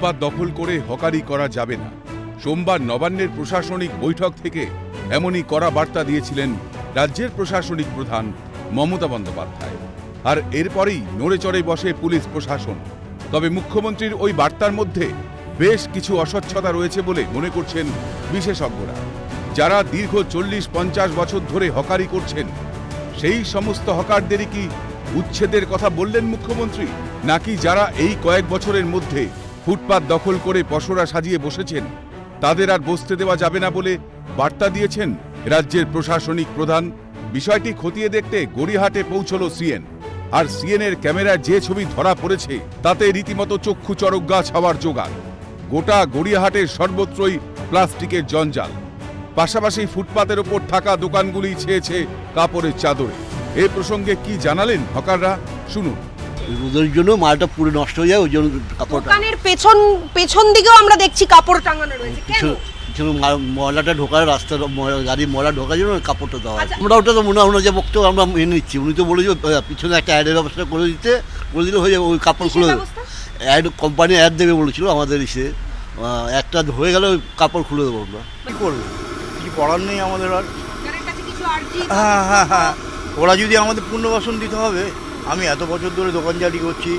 ফুটপাত দখল করে হকারি করা যাবে না। সোমবার নবান্নের প্রশাসনিক বৈঠক থেকে এমনই কড়া বার্তা দিয়েছিলেন রাজ্যের প্রশাসনিক প্রধান মমতা বন্দ্যোপাধ্যায়। আর এরপরেই নড়েচড়ে বসে পুলিশ প্রশাসন। তবে মুখ্যমন্ত্রীর ওই বার্তার মধ্যে বেশ কিছু অস্বচ্ছতা রয়েছে বলে মনে করছেন বিশেষজ্ঞরা। যারা দীর্ঘ 40-50 বছর ধরে হকারি করছেন, সেই সমস্ত হকারদেরই কি উচ্ছেদের কথা বললেন মুখ্যমন্ত্রী, নাকি যারা এই কয়েক বছরের মধ্যে ফুটপাত দখল করে পসরা সাজিয়ে বসেছেন তাদের আর বসতে দেওয়া যাবে না বলে বার্তা দিয়েছেন রাজ্যের প্রশাসনিক প্রধান? বিষয়টি খতিয়ে দেখতে গড়িয়াহাটে পৌঁছল সিএন। আর সিএনের ক্যামেরায় যে ছবি ধরা পড়েছে তাতে রীতিমতো চক্ষু চড়ক গাছ হওয়ার জোগাড়। গোটা গড়িয়াহাটের সর্বত্রই প্লাস্টিকের জঞ্জাল। পাশাপাশি ফুটপাতের ওপর থাকা দোকানগুলি ছেয়েছে কাপড়ের চাদরে। এ প্রসঙ্গে কি জানালেন হকাররা, শুনুন। রোদের জন্য মালটা পুরো নষ্ট হয়ে যায়, ওই জন্য কাপড়। দোকানের পেছন দিকেও আমরা দেখছি কাপড় টাঙানো রয়েছে। কেন? ময়লাটা ঢোকার রাস্তা, গাড়ি ময়লা ঢোকার জন্য কাপড়টা দেওয়া হয়। আমরা ওটা তো মনে হয় যে বক্তব্য আমরা মেনে নিচ্ছি। উনি তো বলে যে পিছনে একটা অ্যাডের ব্যবস্থা করে দিলে হয়ে যাবে, ওই কাপড় খুলে অ্যাড কোম্পানি অ্যাড দেবে বলেছিল আমাদের ইসে। একটা হয়ে গেলে ওই কাপড় খুলে দেবো আমরা। কী করবো, কিছু করার নেই আমাদের আর। হ্যাঁ, ওরা যদি আমাদের পুনর্বাসন দিতে হবে। আমি এত বছর ধরে দোকানদারি করছি,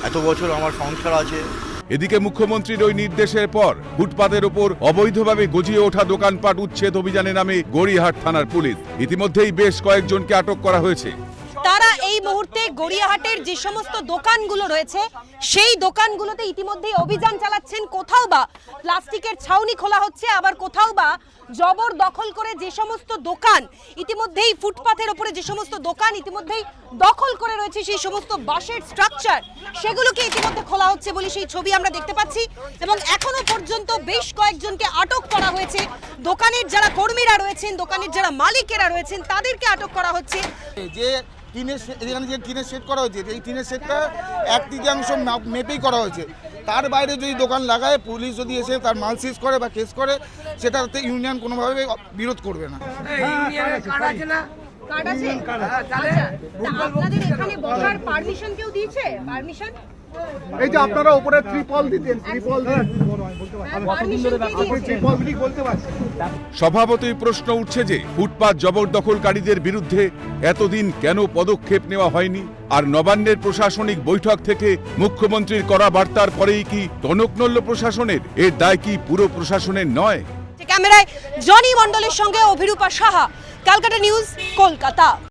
এত বছর আমার সংসার আছে। এদিকে মুখ্যমন্ত্রীর ওই নির্দেশের পর ফুটপাতের ওপর অবৈধভাবে গজিয়ে ওঠা দোকানপাট উচ্ছেদ অভিযানে নামে গড়িয়াহাট থানার পুলিশ। ইতিমধ্যেই বেশ কয়েকজনকে আটক করা হয়েছে। তারা এই মুহূর্তে গড়িয়াহাটের যে সমস্ত দোকানগুলো রয়েছে সেই দোকানগুলোতে ইতিমধ্যেই অভিযান চালাচ্ছেন। কোথাও বা প্লাস্টিকের ছাউনি খোলা হচ্ছে, আবার কোথাও বা জবর দখল করে যে সমস্ত দোকান ইতিমধ্যেই ফুটপাথের উপরে যে সমস্ত দোকান ইতিমধ্যেই দখল করে রয়েছে, সেই সমস্ত বাঁশের স্ট্রাকচার সেগুলোকে ইতিমধ্যে খোলা হচ্ছে বলে সেই ছবি আমরা দেখতে পাচ্ছি। এবং এখনো পর্যন্ত বেশ কয়েকজনকে আটক করা হয়েছে। দোকানের যারা কর্মীরা রয়েছেন, দোকানের যারা মালিকেরা রয়েছেন, তাদেরকে আটক করা হচ্ছে। যে এখানে যে টিনের সেট করা হয়েছে, এই টিনের সেটটা 1/3 মেপেই করা হয়েছে। তার বাইরে যদি দোকান লাগায়, পুলিশ যদি এসে তার মাল সিজ করে বা কেস করে, সেটাতে ইউনিয়ন কোনোভাবে বিরোধ করবে না। আপনাদের এখানে বসার পারমিশন কেউ দিয়েছে? পারমিশন এই যে আপনারা উপরে ত্রিপল দিতেন, স্বভাবতই প্রশ্ন উঠছে যে ফুটপাত জবরদখলকারীদের বিরুদ্ধে এতদিন কেন পদক্ষেপ নেওয়া হয়নি? আর নবান্নের প্রশাসনিক বৈঠক থেকে মুখ্যমন্ত্রীর করা বার্তার পরেই কি টনক নড়ল প্রশাসনের? এর দায় কি পুরো প্রশাসনের নয়? ক্যামেরায় জনি মণ্ডলের সঙ্গে অভিরূপা সাহা, ক্যালকাটা নিউজ, কলকাতা।